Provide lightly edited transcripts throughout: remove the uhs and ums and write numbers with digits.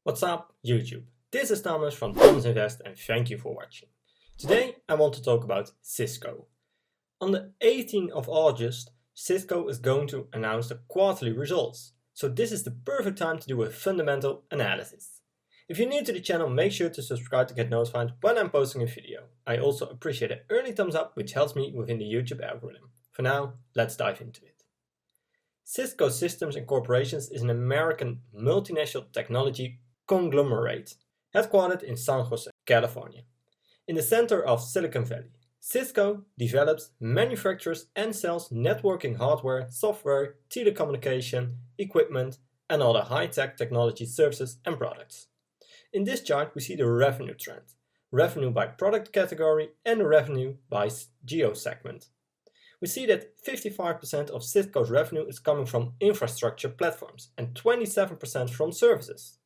What's up, YouTube? This is Thomas from Thomas Invest and thank you for watching. Today I want to talk about Cisco. On the 18th of August, Cisco is going to announce the quarterly results. So this is the perfect time to do a fundamental analysis. If you're new to the channel, make sure to subscribe to get notified when I'm posting a video. I also appreciate an early thumbs up, which helps me within the YouTube algorithm. For now, let's dive into it. Cisco Systems and Corporations is an American multinational technology conglomerate, headquartered in San Jose, California. In the center of Silicon Valley, Cisco develops, manufactures and sells networking hardware, software, telecommunication, equipment and other high-tech technology services and products. In this chart we see the revenue trend, revenue by product category and revenue by geo segment. We see that 55% of Cisco's revenue is coming from infrastructure platforms and 27% from services.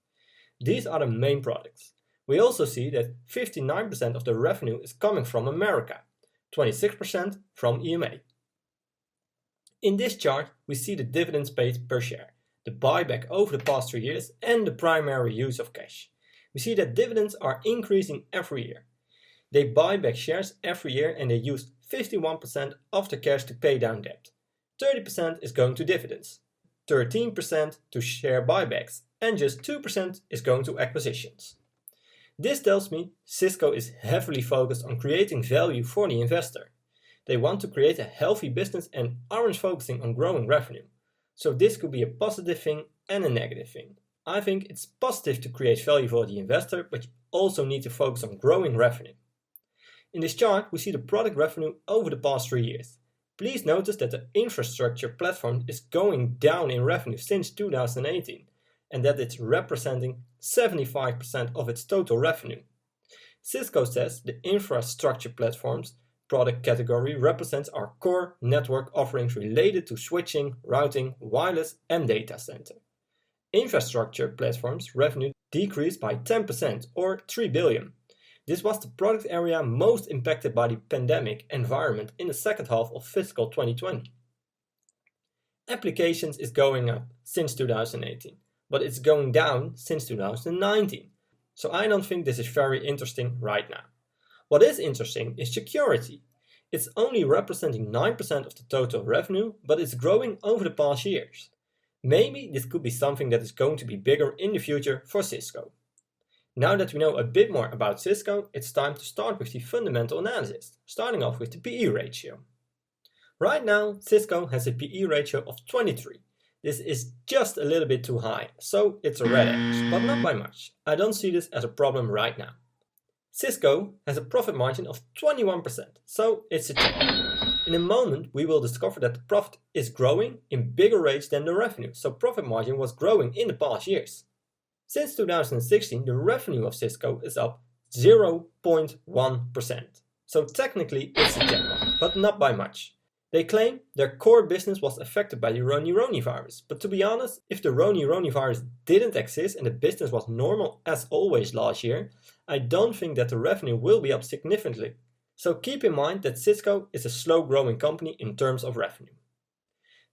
These are the main products. We also see that 59% of the revenue is coming from America, 26% from EMEA. In this chart, we see the dividends paid per share, the buyback over the past 3 years, and the primary use of cash. We see that dividends are increasing every year. They buy back shares every year and they use 51% of the cash to pay down debt. 30% is going to dividends, 13% to share buybacks, and just 2% is going to acquisitions. This tells me Cisco is heavily focused on creating value for the investor. They want to create a healthy business and aren't focusing on growing revenue. So this could be a positive thing and a negative thing. I think it's positive to create value for the investor, but you also need to focus on growing revenue. In this chart, we see the product revenue over the past 3 years. Please notice that the infrastructure platform is going down in revenue since 2018 and that it's representing 75% of its total revenue. Cisco says the infrastructure platforms product category represents our core network offerings related to switching, routing, wireless and data center. Infrastructure platforms revenue decreased by 10% or 3 billion. This was the product area most impacted by the pandemic environment in the second half of fiscal 2020. Applications is going up since 2018, but it's going down since 2019. So I don't think this is very interesting right now. What is interesting is security. It's only representing 9% of the total revenue, but it's growing over the past years. Maybe this could be something that is going to be bigger in the future for Cisco. Now that we know a bit more about Cisco, it's time to start with the fundamental analysis, starting off with the PE ratio. Right now, Cisco has a PE ratio of 23. This is just a little bit too high, so it's a red X, but not by much. I don't see this as a problem right now. Cisco has a profit margin of 21%, so it's a check. In a moment, we will discover that the profit is growing in bigger rates than the revenue, so profit margin was growing in the past years. Since 2016, the revenue of Cisco is up 0.1%. So technically it's a checkmark, but not by much. They claim their core business was affected by the Roni virus, but to be honest, if the Roni virus didn't exist and the business was normal as always last year, I don't think that the revenue will be up significantly. So keep in mind that Cisco is a slow growing company in terms of revenue.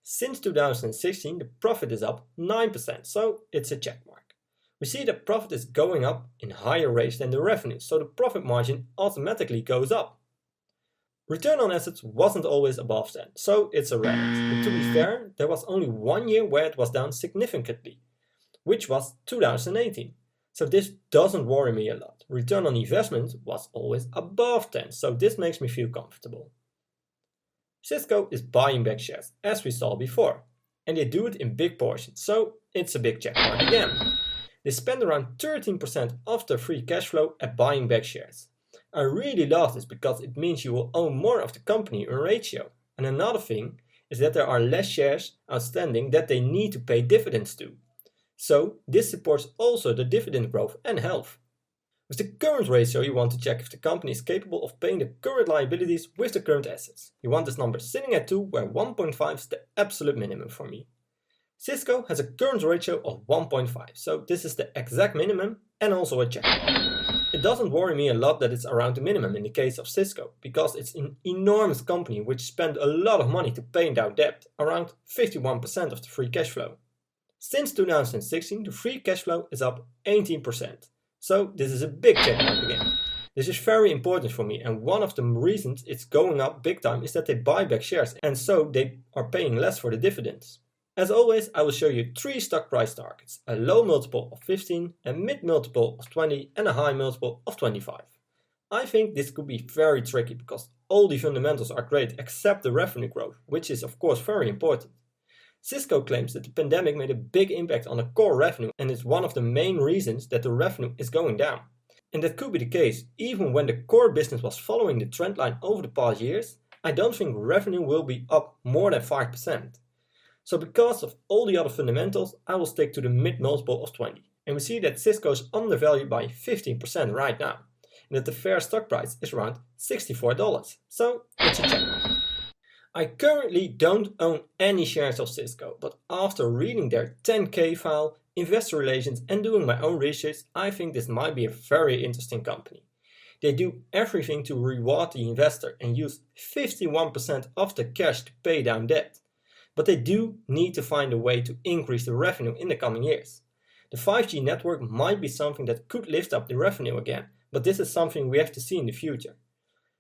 Since 2016, the profit is up 9%, so it's a checkmark. We see that profit is going up in higher rates than the revenue, so the profit margin automatically goes up. Return on assets wasn't always above 10, so it's a red X. But to be fair, there was only 1 year where it was down significantly, which was 2018. So this doesn't worry me a lot. Return on investment was always above 10, so this makes me feel comfortable. Cisco is buying back shares, as we saw before, and they do it in big portions, so it's a big checkmark again. They spend around 13% of their free cash flow at buying back shares. I really love this because it means you will own more of the company in ratio. And another thing is that there are less shares outstanding that they need to pay dividends to. So this supports also the dividend growth and health. With the current ratio, you want to check if the company is capable of paying the current liabilities with the current assets. You want this number sitting at 2, where 1.5 is the absolute minimum for me. Cisco has a current ratio of 1.5, so this is the exact minimum and also a check. It doesn't worry me a lot that it's around the minimum in the case of Cisco, because it's an enormous company which spent a lot of money to pay down debt, around 51% of the free cash flow. Since 2016, the free cash flow is up 18%. So this is a big check mark again. This is very important for me, and one of the reasons it's going up big time is that they buy back shares, and so they are paying less for the dividends. As always, I will show you 3 stock price targets: a low multiple of 15, a mid multiple of 20 and a high multiple of 25. I think this could be very tricky because all the fundamentals are great except the revenue growth, which is of course very important. Cisco claims that the pandemic made a big impact on the core revenue and is one of the main reasons that the revenue is going down. And that could be the case even when the core business was following the trend line over the past years. I don't think revenue will be up more than 5%. So because of all the other fundamentals, I will stick to the mid multiple of 20. And we see that Cisco is undervalued by 15% right now, and that the fair stock price is around $64. So it's a check. I currently don't own any shares of Cisco, but after reading their 10K file, investor relations and doing my own research, I think this might be a very interesting company. They do everything to reward the investor and use 51% of the cash to pay down debt. But they do need to find a way to increase the revenue in the coming years. The 5G network might be something that could lift up the revenue again, but this is something we have to see in the future.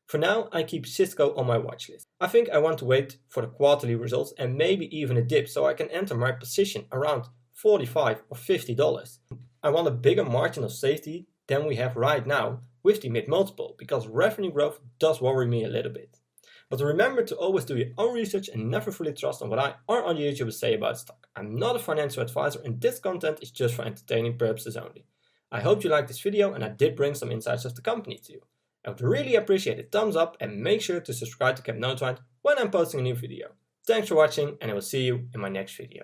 For now, I keep Cisco on my watch list. I think I want to wait for the quarterly results and maybe even a dip so I can enter my position around $45 or $50. I want a bigger margin of safety than we have right now with the mid multiple because revenue growth does worry me a little bit. But remember to always do your own research and never fully trust on what I or other YouTubers say about stock. I'm not a financial advisor and this content is just for entertaining purposes only. I hope you liked this video and I did bring some insights of the company to you. I would really appreciate a thumbs up and make sure to subscribe to get notified when I'm posting a new video. Thanks for watching and I will see you in my next video.